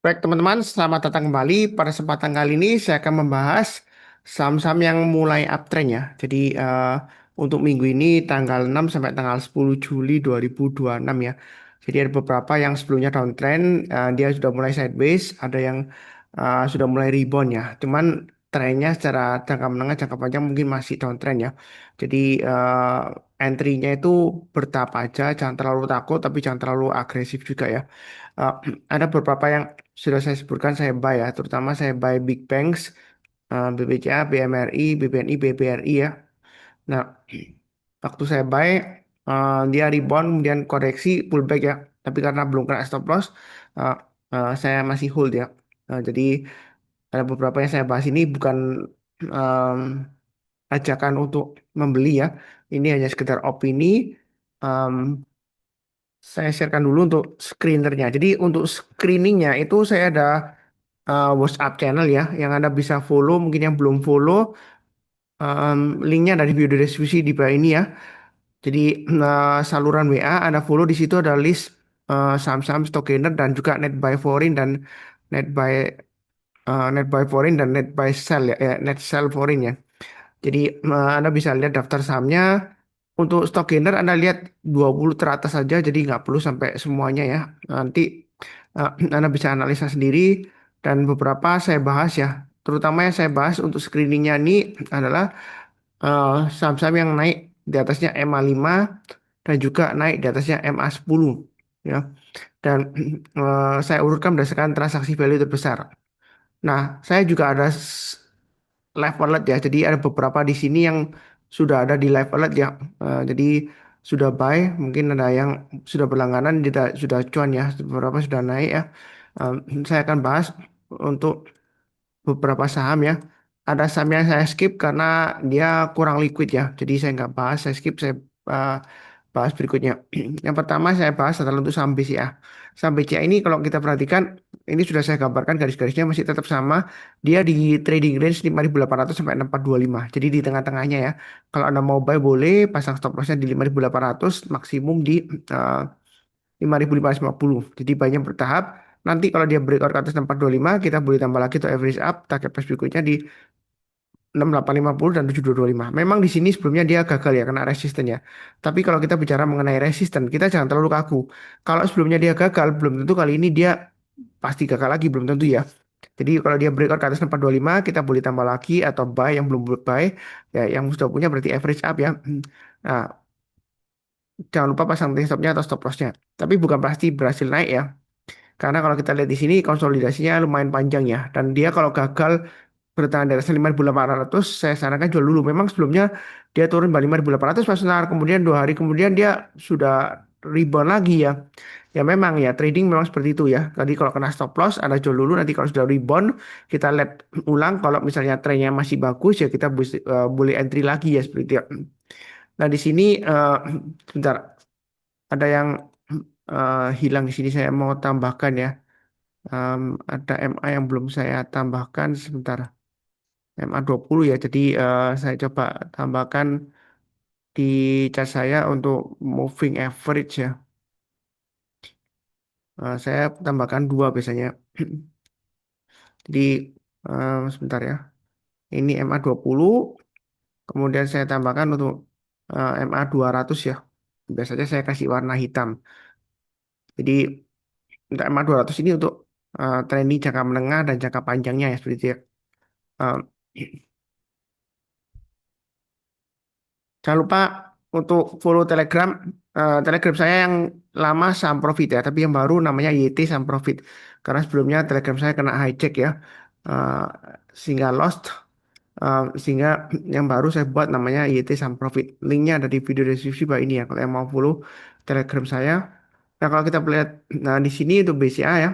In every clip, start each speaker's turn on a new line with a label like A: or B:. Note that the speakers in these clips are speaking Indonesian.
A: Baik teman-teman, selamat datang kembali. Pada kesempatan kali ini saya akan membahas saham-saham yang mulai uptrend ya. Jadi untuk minggu ini tanggal 6 sampai tanggal 10 Juli 2026 ya. Jadi ada beberapa yang sebelumnya downtrend, dia sudah mulai sideways, ada yang sudah mulai rebound ya. Cuman trennya secara jangka menengah, jangka panjang mungkin masih downtrend ya. Jadi entry-nya itu bertahap aja, jangan terlalu takut tapi jangan terlalu agresif juga ya. Uh, ada beberapa yang sudah saya sebutkan saya buy ya, terutama saya buy Big Banks, BBCA, BMRI, BBNI, BBRI ya. Nah, waktu saya buy, dia rebound, kemudian koreksi, pullback ya. Tapi karena belum kena stop loss, uh, saya masih hold ya. Jadi ada beberapa yang saya bahas ini bukan um, ajakan untuk membeli ya. Ini hanya sekedar opini. Um, saya sharekan dulu untuk screenernya. Jadi untuk screeningnya itu saya ada WhatsApp channel ya, yang Anda bisa follow. Mungkin yang belum follow, linknya dari video deskripsi di bawah ini ya. Jadi saluran WA Anda follow, di situ ada list saham-saham stock gainer dan juga net buy foreign dan net buy net buy foreign dan net buy sell ya, net sell foreign ya. Jadi Anda bisa lihat daftar sahamnya. Untuk stock gainer Anda lihat 20 teratas saja, jadi nggak perlu sampai semuanya ya. Nanti Anda bisa analisa sendiri dan beberapa saya bahas ya. Terutama yang saya bahas untuk screeningnya ini adalah saham-saham yang naik di atasnya MA5 dan juga naik di atasnya MA10 ya. Dan saya urutkan berdasarkan transaksi value terbesar. Nah, saya juga ada live wallet ya. Jadi ada beberapa di sini yang sudah ada di live wallet ya. Jadi sudah buy, mungkin ada yang sudah berlangganan, sudah cuan ya. Beberapa sudah naik ya. Saya akan bahas untuk beberapa saham ya. Ada saham yang saya skip karena dia kurang liquid ya. Jadi saya nggak bahas, saya skip, saya uh, bahas berikutnya. Yang pertama saya bahas adalah untuk saham BCA. Saham BCA ini kalau kita perhatikan, ini sudah saya gambarkan garis-garisnya masih tetap sama. Dia di trading range 5.800 sampai 6.425. Jadi di tengah-tengahnya ya. Kalau Anda mau buy boleh, pasang stop lossnya di 5.800, maksimum di uh, 5.550. Jadi banyak bertahap. Nanti kalau dia breakout ke atas 6.425, kita boleh tambah lagi untuk average up, target price berikutnya di 6.850 dan 7.225. Memang di sini sebelumnya dia gagal ya kena resisten ya. Tapi kalau kita bicara mengenai resisten, kita jangan terlalu kaku. Kalau sebelumnya dia gagal, belum tentu kali ini dia pasti gagal lagi, belum tentu ya. Jadi kalau dia breakout ke atas 425, kita boleh tambah lagi atau buy yang belum buy ya, yang sudah punya berarti average up ya. Nah, jangan lupa pasang trailing stopnya atau stop lossnya. Tapi bukan pasti berhasil naik ya. Karena kalau kita lihat di sini konsolidasinya lumayan panjang ya. Dan dia kalau gagal bertahan di atas 5.800, saya sarankan jual dulu. Memang sebelumnya dia turun balik 5.800 pas nalar, kemudian 2 hari kemudian dia sudah rebound lagi ya. Ya memang ya trading memang seperti itu ya. Tadi kalau kena stop loss Anda jual dulu, nanti kalau sudah rebound kita lihat ulang, kalau misalnya trennya masih bagus ya kita boleh entry lagi ya seperti itu ya. Nah di sini sebentar, ada yang hilang di sini, saya mau tambahkan ya. Em, ada MA yang belum saya tambahkan sebentar. MA20 ya. Jadi saya coba tambahkan di chart saya untuk moving average ya. Saya tambahkan dua biasanya. Jadi sebentar ya. Ini MA20, kemudian saya tambahkan untuk MA200 ya. Biasanya saya kasih warna hitam. Jadi untuk MA200 ini untuk trending jangka menengah dan jangka panjangnya ya seperti itu ya. Eh, Jangan lupa untuk follow Telegram. Telegram saya yang lama Saham Profit ya, tapi yang baru namanya YT Saham Profit. Karena sebelumnya Telegram saya kena hijack ya, eh, sehingga lost. Sehingga yang baru saya buat namanya YT Saham Profit. Linknya ada di video deskripsi bawah ini ya. Kalau yang mau follow Telegram saya. Nah kalau kita lihat, nah di sini untuk BCA ya.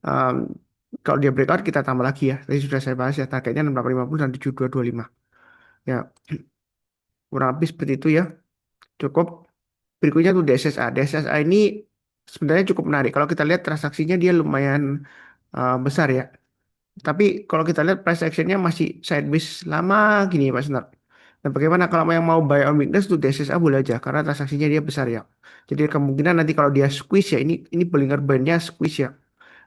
A: em, Kalau dia breakout kita tambah lagi ya. Tadi sudah saya bahas ya, targetnya 6.850 dan 7.225. Ya, kurang lebih seperti itu ya. Cukup. Berikutnya tuh DSSA. DSSA ini sebenarnya cukup menarik. Kalau kita lihat transaksinya dia lumayan besar ya. Tapi kalau kita lihat price actionnya masih sideways lama gini ya Pak Senar. Dan bagaimana kalau yang mau buy on weakness tuh DSSA boleh aja karena transaksinya dia besar ya. Jadi kemungkinan nanti kalau dia squeeze ya, ini Bollinger Bandnya squeeze ya.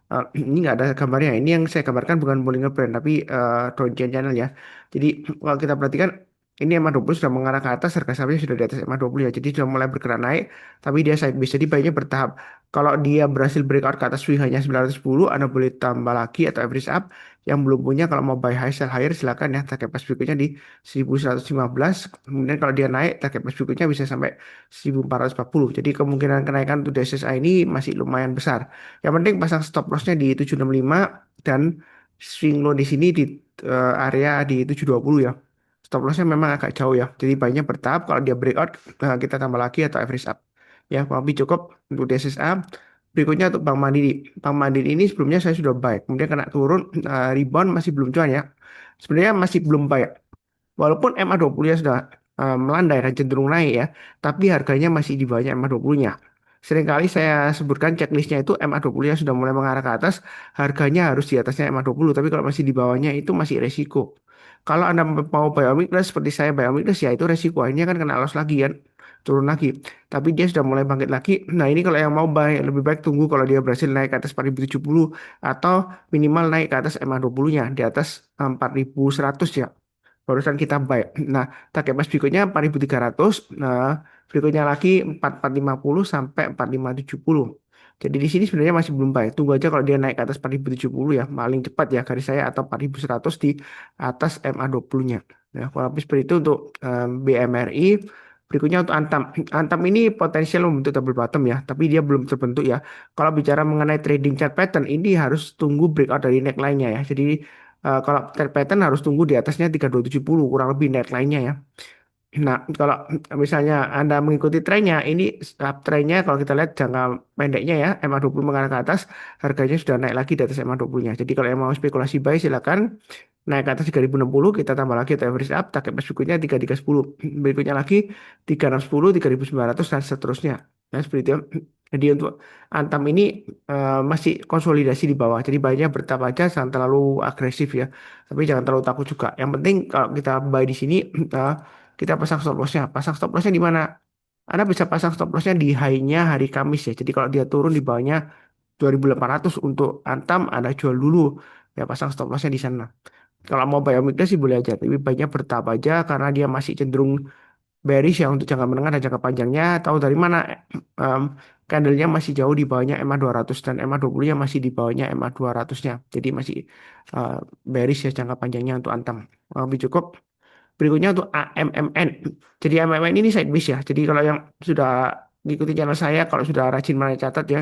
A: Ini nggak ada gambarnya. Ini yang saya gambarkan bukan Bollinger Band, tapi Downtrend Channel ya. Jadi kalau kita perhatikan, ini MA20 sudah mengarah ke atas, harga sahamnya sudah di atas MA20 ya. Jadi sudah mulai bergerak naik, tapi dia sideways. Jadi baiknya bertahap. Kalau dia berhasil breakout ke atas swing hanya 910, Anda boleh tambah lagi atau average up. Yang belum punya, kalau mau buy high sell higher silakan ya. Target price berikutnya di 1115. Kemudian kalau dia naik, target price berikutnya bisa sampai 1440. Jadi kemungkinan kenaikan untuk DSSA ini masih lumayan besar. Yang penting pasang stop lossnya di 765 dan swing low di sini di area di 720 ya. Stop lossnya memang agak jauh ya. Jadi banyak bertahap. Kalau dia breakout kita tambah lagi atau average up. Ya, tapi cukup untuk DSSA. Berikutnya untuk Bank Mandiri. Bank Mandiri ini sebelumnya saya sudah buy. Kemudian kena turun, rebound masih belum cuan ya. Sebenarnya masih belum buy. Walaupun MA20 ya sudah melandai dan cenderung naik ya, tapi harganya masih di bawahnya MA20-nya. Seringkali saya sebutkan checklistnya itu MA20 yang sudah mulai mengarah ke atas, harganya harus di atasnya MA20, tapi kalau masih di bawahnya itu masih resiko. Kalau Anda mau buy Omicron seperti saya buy Omicron ya itu resiko, akhirnya kan kena loss lagi kan, turun lagi. Tapi dia sudah mulai bangkit lagi. Nah ini kalau yang mau buy, lebih baik tunggu kalau dia berhasil naik ke atas 4070 atau minimal naik ke atas MA20-nya, di atas 4100 ya barusan kita buy. Nah, target price berikutnya 4.300. Nah, berikutnya lagi 4.450 sampai 4.570. Jadi di sini sebenarnya masih belum buy. Tunggu aja kalau dia naik ke atas 4.070 ya, paling cepat ya garis saya atau 4.100 di atas MA20-nya. Ya, kurang lebih seperti itu untuk BMRI. Berikutnya untuk Antam. Antam ini potensial membentuk double bottom ya, tapi dia belum terbentuk ya. Kalau bicara mengenai trading chart pattern, ini harus tunggu breakout dari neckline-nya ya. Jadi kalau trade pattern harus tunggu di atasnya 3270 kurang lebih neckline-nya ya. Nah, kalau misalnya Anda mengikuti trennya, ini trennya kalau kita lihat jangka pendeknya ya, MA20 mengarah ke atas, harganya sudah naik lagi di atas MA20-nya. Jadi kalau yang mau spekulasi buy silakan naik ke atas 3060, kita tambah lagi atau average up, target price berikutnya 3310. Berikutnya lagi 3610, 3900 dan seterusnya. Nah, seperti itu. Jadi untuk Antam ini masih konsolidasi di bawah. Jadi banyak bertahap aja, jangan terlalu agresif ya. Tapi jangan terlalu takut juga. Yang penting kalau kita buy di sini, kita pasang stop lossnya. Pasang stop lossnya di mana? Anda bisa pasang stop lossnya di high-nya hari Kamis ya. Jadi kalau dia turun di bawahnya 2800 untuk Antam, Anda jual dulu. Ya pasang stop lossnya di sana. Kalau mau buy Omicron sih boleh aja. Tapi banyak bertahap aja karena dia masih cenderung bearish ya untuk jangka menengah dan jangka panjangnya. Tahu dari mana? Em, Candlenya masih jauh di bawahnya MA200 dan MA20-nya masih di bawahnya MA200-nya. Jadi masih eh, bearish ya jangka panjangnya untuk Antam. Lebih cukup. Berikutnya untuk AMMN. Jadi AMMN ini sideways ya. Jadi kalau yang sudah ngikutin channel saya, kalau sudah rajin catat ya,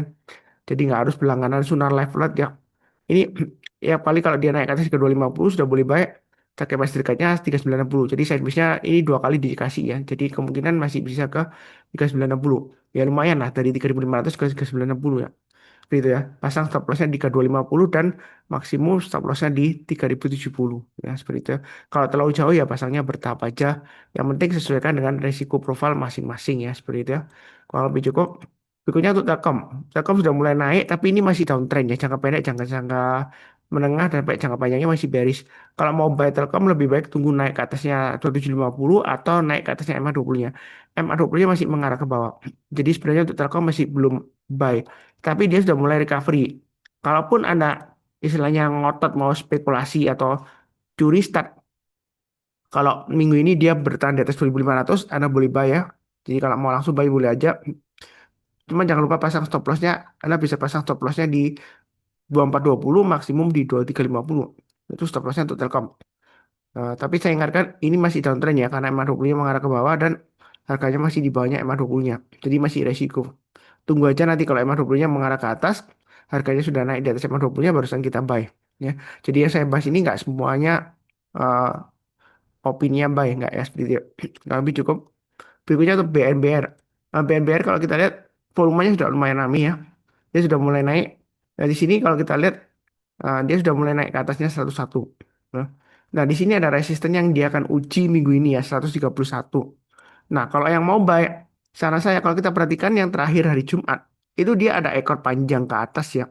A: jadi nggak harus berlangganan Sunar Live Flood ya. Ini ya paling kalau dia naik ke atas ke 250 sudah boleh baik. Target price dekatnya 3960. Jadi sideways-nya ini dua kali dikasih ya. Jadi kemungkinan masih bisa ke 3960. Ya lumayan lah dari 3500 ke 3960 ya gitu ya. Pasang stop lossnya di K250 dan maksimum stop lossnya di 3070 ya seperti itu. Kalau terlalu jauh ya pasangnya bertahap aja. Yang penting sesuaikan dengan risiko profil masing-masing ya seperti itu ya. Kalau lebih cukup. Berikutnya untuk Telkom. Telkom sudah mulai naik tapi ini masih downtrend ya. Jangka pendek, jangka menengah dan sampai jangka panjangnya masih bearish. Kalau mau buy Telkom lebih baik tunggu naik ke atasnya 2750 atau naik ke atasnya MA20-nya. MA20-nya masih mengarah ke bawah. Jadi sebenarnya untuk Telkom masih belum buy tapi dia sudah mulai recovery. Kalaupun Anda istilahnya ngotot mau spekulasi atau curi start, kalau minggu ini dia bertahan di atas 2500, Anda boleh buy ya. Jadi kalau mau langsung buy boleh aja. Cuma jangan lupa pasang stop lossnya. Anda bisa pasang stop lossnya di 2420, maksimum di 2350. Itu stop lossnya untuk Telkom. Tapi saya ingatkan ini masih downtrend ya, karena MA20-nya mengarah ke bawah dan harganya masih di bawahnya MA20-nya. Jadi masih resiko. Tunggu aja nanti kalau MA20-nya mengarah ke atas, harganya sudah naik di atas MA20-nya barusan kita buy. Ya. Jadi yang saya bahas ini nggak semuanya uh, opininya buy, nggak ya seperti itu. Tapi cukup. Berikutnya untuk BNBR. BNBR kalau kita lihat volumenya sudah lumayan ramai ya. Dia sudah mulai naik. Nah, di sini kalau kita lihat dia sudah mulai naik ke atasnya 101. Nah, nah, di sini ada resisten yang dia akan uji minggu ini ya 131. Nah, kalau yang mau buy, saran saya kalau kita perhatikan yang terakhir hari Jumat, itu dia ada ekor panjang ke atas ya.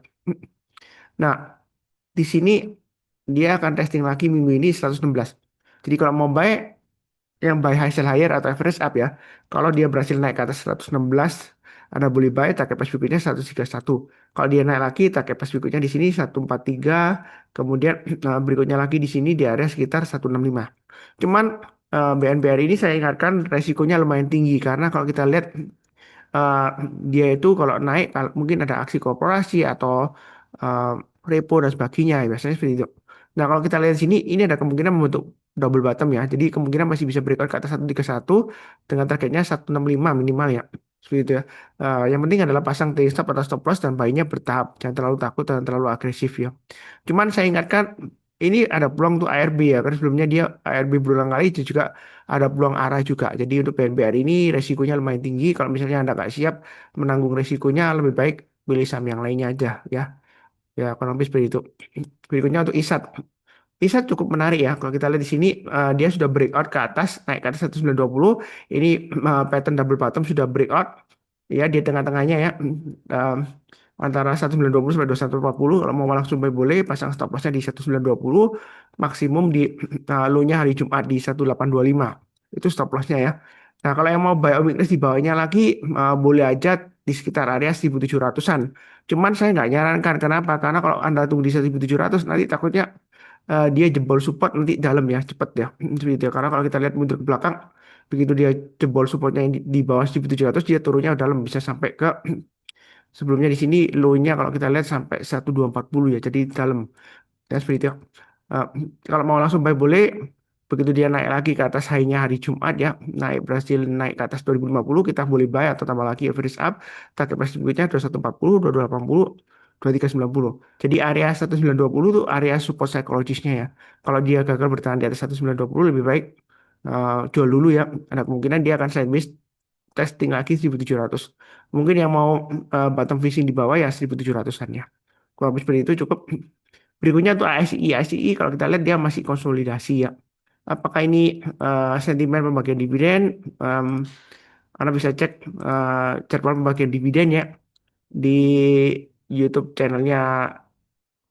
A: Nah, di sini dia akan testing lagi minggu ini 116. Jadi kalau mau buy, yang buy high sell higher atau average up ya. Kalau dia berhasil naik ke atas 116, Anda boleh buy target price berikutnya 131. Kalau dia naik lagi target price berikutnya di sini 143, kemudian berikutnya lagi di sini di area sekitar 165. Cuman BNBR ini saya ingatkan resikonya lumayan tinggi karena kalau kita lihat eh, dia itu kalau naik mungkin ada aksi korporasi atau eh, repo dan sebagainya ya, biasanya seperti itu. Nah, kalau kita lihat di sini ini ada kemungkinan membentuk double bottom ya. Jadi kemungkinan masih bisa breakout ke atas 131 dengan targetnya 165 minimal ya. Seperti itu ya. Yang penting adalah pasang trailing stop atau stop loss dan buy-nya bertahap. Jangan terlalu takut dan terlalu agresif ya. Cuman saya ingatkan ini ada peluang untuk ARB ya, karena sebelumnya dia ARB berulang kali itu juga ada peluang arah juga. Jadi untuk BNBR ini resikonya lumayan tinggi. Kalau misalnya Anda nggak siap menanggung resikonya, lebih baik pilih saham yang lainnya aja ya. Ya, kurang lebih seperti itu. Berikutnya untuk ISAT. ISAT cukup menarik ya. Kalau kita lihat di sini dia sudah breakout ke atas, naik ke atas 1920. Ini pattern double bottom sudah breakout. Ya, di tengah-tengahnya ya. Um, Antara 1920 sampai 2140. Kalau mau langsung buy boleh, pasang stop lossnya di 1920. Maksimum di low-nya hari Jumat di 1825. Itu stop lossnya ya. Nah, kalau yang mau buy weakness di bawahnya lagi, boleh aja di sekitar area 1700-an. Cuman saya nggak nyarankan. Kenapa? Karena kalau Anda tunggu di 1700, nanti takutnya dia jebol support nanti dalam ya cepet ya. Seperti itu ya. Karena kalau kita lihat mundur ke belakang begitu dia jebol supportnya yang di bawah 1700 dia turunnya dalam bisa sampai ke sebelumnya di sini low-nya kalau kita lihat sampai 1240 ya jadi dalam ya seperti itu ya. Eh, Kalau mau langsung buy boleh begitu dia naik lagi ke atas high-nya hari Jumat ya naik berhasil naik ke atas 2050 kita boleh buy atau tambah lagi average up target price berikutnya 2140 2280 2390. Jadi area 1920 itu area support psikologisnya ya. Kalau dia gagal bertahan di atas 1920 lebih baik jual dulu ya. Ada kemungkinan dia akan sideways testing lagi 1700. Mungkin yang mau bottom fishing di bawah ya 1700-an ya. Kalau habis seperti itu cukup. Berikutnya tuh ASI. ASI kalau kita lihat dia masih konsolidasi ya. Apakah ini sentimen pembagian dividen? Anda bisa cek jadwal pembagian dividen ya di YouTube channelnya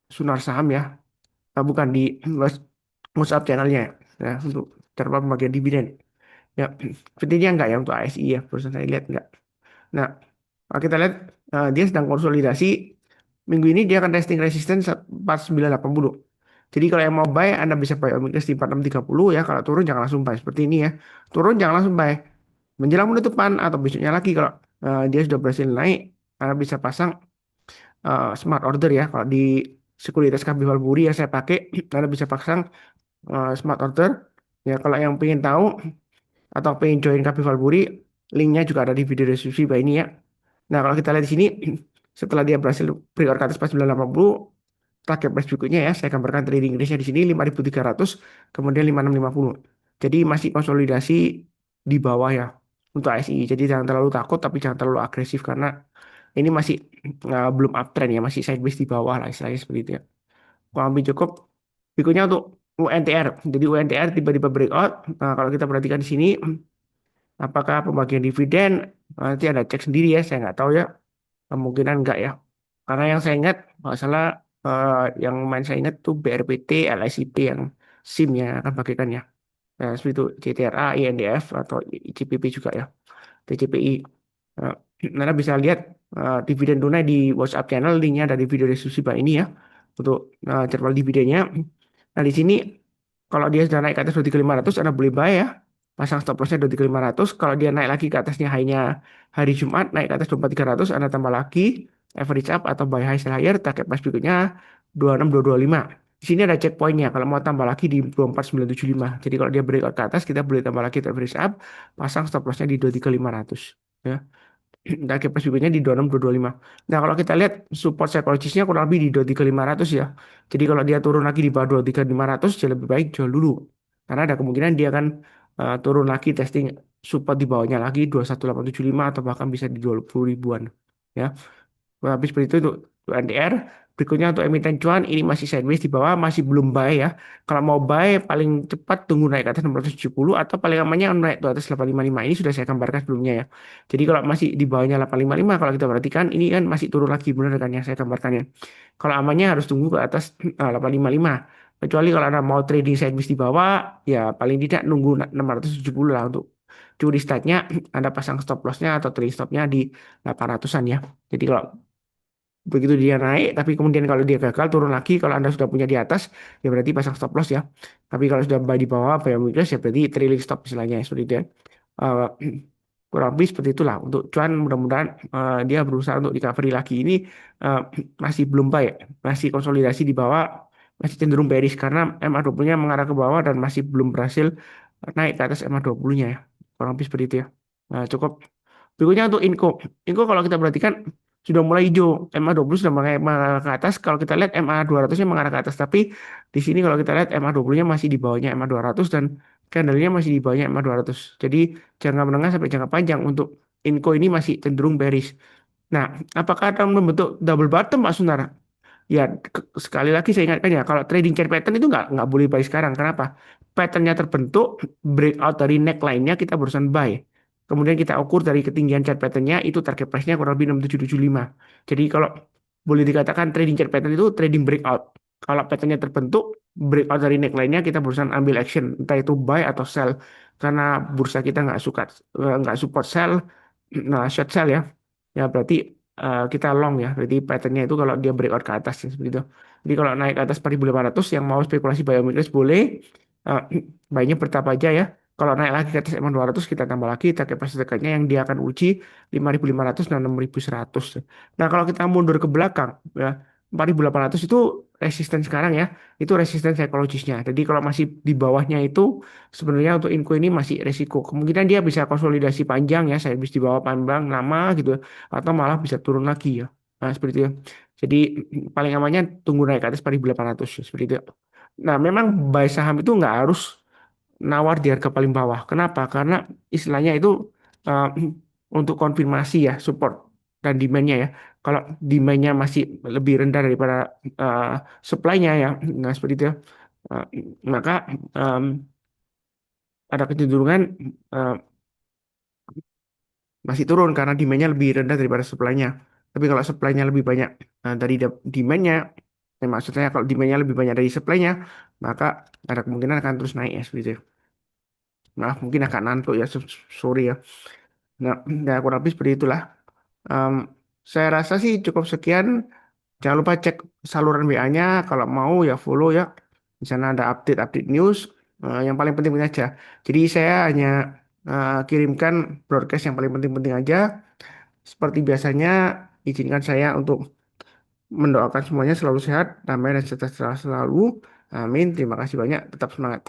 A: Sunar Saham ya. Bukan di WhatsApp channelnya ya untuk jadwal pembagian dividen. Ya, sepertinya enggak ya untuk ASI ya. Barusan saya lihat enggak. Nah, kalau kita lihat dia sedang konsolidasi. Minggu ini dia akan testing resistance 4980. Jadi kalau yang mau buy, Anda bisa buy omnibus di 4630 ya. Kalau turun jangan langsung buy seperti ini ya. Turun jangan langsung buy. Menjelang penutupan atau besoknya lagi kalau dia sudah berhasil naik, Anda bisa pasang smart order ya. Kalau di sekuritas Capital Buri yang saya pakai, Anda bisa pasang smart order. Ya, kalau yang pengen tahu atau pengen join Capital Buri, linknya juga ada di video deskripsi bawah ini ya. Nah, kalau kita lihat di sini, setelah dia berhasil breakout ke atas 4980, target price berikutnya ya, saya gambarkan trading range-nya di sini 5300, kemudian 5650. Jadi masih konsolidasi di bawah ya untuk ASI. Jadi jangan terlalu takut, tapi jangan terlalu agresif karena ini masih belum uptrend ya, masih sideways di bawah lah istilahnya seperti itu ya. Kurang lebih cukup. Berikutnya untuk UNTR. Jadi UNTR tiba-tiba breakout. Nah, kalau kita perhatikan di sini, apakah pembagian dividen nanti ada cek sendiri ya, saya nggak tahu ya. Kemungkinan enggak ya. Karena yang saya ingat, nggak salah yang main saya ingat tuh BRPT, LICP yang SIM yang akan bagikan ya. Nah, seperti itu CTRA, INDF atau ICPP juga ya, TCPI. Nah, Anda bisa lihat dividen tunai di WhatsApp channel, linknya ada di video deskripsi bawah ini ya untuk jadwal dividennya. Nah di sini kalau dia sudah naik ke atas 23.500 Anda boleh buy ya. Pasang stop lossnya 23.500. Kalau dia naik lagi ke atasnya high-nya hari Jumat naik ke atas 24.300 Anda tambah lagi average up atau buy high sell higher target price berikutnya 26225. Di sini ada checkpointnya. Kalau mau tambah lagi di 24975. Jadi kalau dia breakout ke atas kita boleh tambah lagi average up, pasang stop lossnya di 23.500 ya. Target price berikutnya di 26.225. Nah, kalau kita lihat support psikologisnya kurang lebih di 23.500 ya. Jadi kalau dia turun lagi di bawah 23.500 ya lebih baik jual dulu. Karena ada kemungkinan dia akan turun lagi testing support di bawahnya lagi 21875 atau bahkan bisa di 20 ribuan. Ya. Habis seperti itu untuk NDR. Berikutnya untuk emiten cuan ini masih sideways di bawah, masih belum buy ya. Kalau mau buy paling cepat tunggu naik ke atas 670 atau paling amannya naik ke atas 855. Ini sudah saya gambarkan sebelumnya ya. Jadi kalau masih di bawahnya 855 kalau kita perhatikan ini kan masih turun lagi benar kan yang saya gambarkan ya. Kalau amannya harus tunggu ke atas 855. Kecuali kalau Anda mau trading sideways di bawah ya paling tidak nunggu 670 lah untuk curi strike-nya, Anda pasang stop loss-nya atau trailing stop-nya di 800-an ya. Jadi kalau begitu dia naik, tapi kemudian kalau dia gagal turun lagi, kalau Anda sudah punya di atas, ya berarti pasang stop loss ya. Tapi kalau sudah buy di bawah, buy on weakness, ya berarti trailing stop istilahnya ya, seperti itu ya. Eh, kurang lebih seperti itulah untuk cuan, mudah-mudahan dia berusaha untuk recovery lagi ini, eh, masih belum baik, masih konsolidasi di bawah, masih cenderung bearish karena MA20-nya mengarah ke bawah dan masih belum berhasil naik ke atas MA20-nya ya, kurang lebih seperti itu ya. Nah, cukup. Berikutnya untuk Inco. Inco kalau kita perhatikan sudah mulai hijau, MA20 sudah mulai mengarah ke atas. Kalau kita lihat MA200-nya mengarah ke atas, tapi di sini kalau kita lihat MA20-nya masih di bawahnya MA200 dan candle-nya masih di bawahnya MA200. Jadi jangka menengah sampai jangka panjang untuk Inco ini masih cenderung bearish. Nah, apakah akan membentuk double bottom, Pak Sunara? Ya, sekali lagi saya ingatkan ya, kalau trading chart pattern itu nggak boleh buy sekarang. Kenapa? Patternnya terbentuk, breakout dari neckline-nya kita barusan buy. Kemudian kita ukur dari ketinggian chart pattern-nya, itu target price-nya kurang lebih 6775. Jadi kalau boleh dikatakan trading chart pattern itu trading breakout. Kalau pattern-nya terbentuk, breakout dari neckline-nya kita barusan ambil action. Entah itu buy atau sell. Karena bursa kita nggak support sell, nah short sell ya. Ya berarti kita long ya. Berarti patternnya itu kalau dia breakout ke atas ya, seperti itu. Jadi kalau naik ke atas 4.800 yang mau spekulasi biometris boleh. Uh, Baiknya bertahap aja ya. Kalau naik lagi ke atas MA200 kita tambah lagi target price dekatnya yang dia akan uji 5.500 dan 6.100. Nah kalau kita mundur ke belakang ya 4.800 itu resisten sekarang ya. Itu resisten psikologisnya. Jadi kalau masih di bawahnya itu sebenarnya untuk Inco ini masih resiko. Kemungkinan dia bisa konsolidasi panjang ya. Saya bisa di bawah panjang lama gitu atau malah bisa turun lagi ya. Nah, seperti itu. Jadi paling amannya tunggu naik ke atas 4.800 ya, seperti itu. Nah, memang buy saham itu nggak harus nawar di harga paling bawah. Kenapa? Karena istilahnya itu eh, untuk konfirmasi ya, support dan demand-nya ya. Kalau demand-nya masih lebih rendah daripada eh, supply-nya ya, nah seperti itu ya. Eh, maka em, ada kecenderungan eh, masih turun karena demand-nya lebih rendah daripada supply-nya. Tapi kalau supply-nya lebih banyak dari demand-nya, maksudnya kalau demand-nya lebih banyak dari supply-nya, maka ada kemungkinan akan terus naik ya seperti itu. Nah, mungkin agak ngantuk ya, sorry ya. Nah, ya kurang lebih seperti itulah. Em, saya rasa sih cukup sekian. Jangan lupa cek saluran WA-nya. Kalau mau ya follow ya. Di sana ada update-update news. Yang paling penting aja. Jadi saya hanya kirimkan broadcast yang paling penting-penting aja. Seperti biasanya, izinkan saya untuk mendoakan semuanya selalu sehat, damai dan sejahtera selalu. Amin. Terima kasih banyak. Tetap semangat.